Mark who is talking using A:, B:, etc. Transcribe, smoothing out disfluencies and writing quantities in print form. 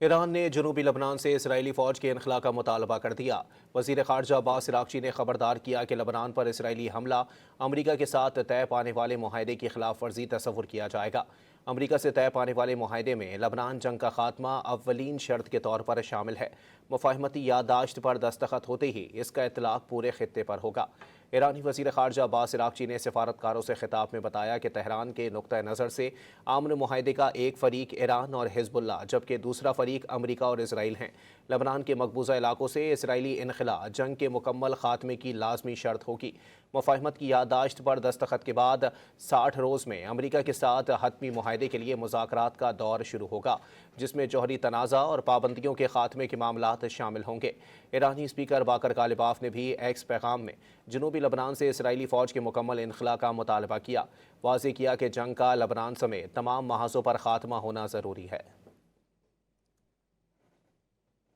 A: ایران نے جنوبی لبنان سے اسرائیلی فوج کے انخلا کا مطالبہ کر دیا۔ وزیر خارجہ عباس عراقچی نے خبردار کیا کہ لبنان پر اسرائیلی حملہ امریکہ کے ساتھ طے پانے والے معاہدے کی خلاف ورزی تصور کیا جائے گا۔ امریکہ سے طے پانے والے معاہدے میں لبنان جنگ کا خاتمہ اولین شرط کے طور پر شامل ہے۔ مفاہمتی یادداشت پر دستخط ہوتے ہی اس کا اطلاق پورے خطے پر ہوگا۔ ایرانی وزیر خارجہ عباس عراقچی نے سفارتکاروں سے خطاب میں بتایا کہ تہران کے نقطہ نظر سے امن معاہدے کا ایک فریق ایران اور حزب اللہ جبکہ دوسرا فریق امریکہ اور اسرائیل ہیں۔ لبنان کے مقبوضہ علاقوں سے اسرائیلی انخلا جنگ کے مکمل خاتمے کی لازمی شرط ہوگی۔ مفاہمت کی یادداشت پر دستخط کے بعد 60 روز میں امریکہ کے ساتھ حتمی معاہدے کے لیے مذاکرات کا دور شروع ہوگا، جس میں جوہری تنازع اور پابندیوں کے خاتمے کے معاملات شامل ہوں گے۔ ایرانی اسپیکر باقر غالباف نے بھی ایکس پیغام میں جنوبی لبنان سے اسرائیلی فوج کے مکمل انخلا کا مطالبہ کیا، واضح کیا کہ جنگ کا لبنان سمیت تمام محاذوں پر خاتمہ ہونا ضروری ہے۔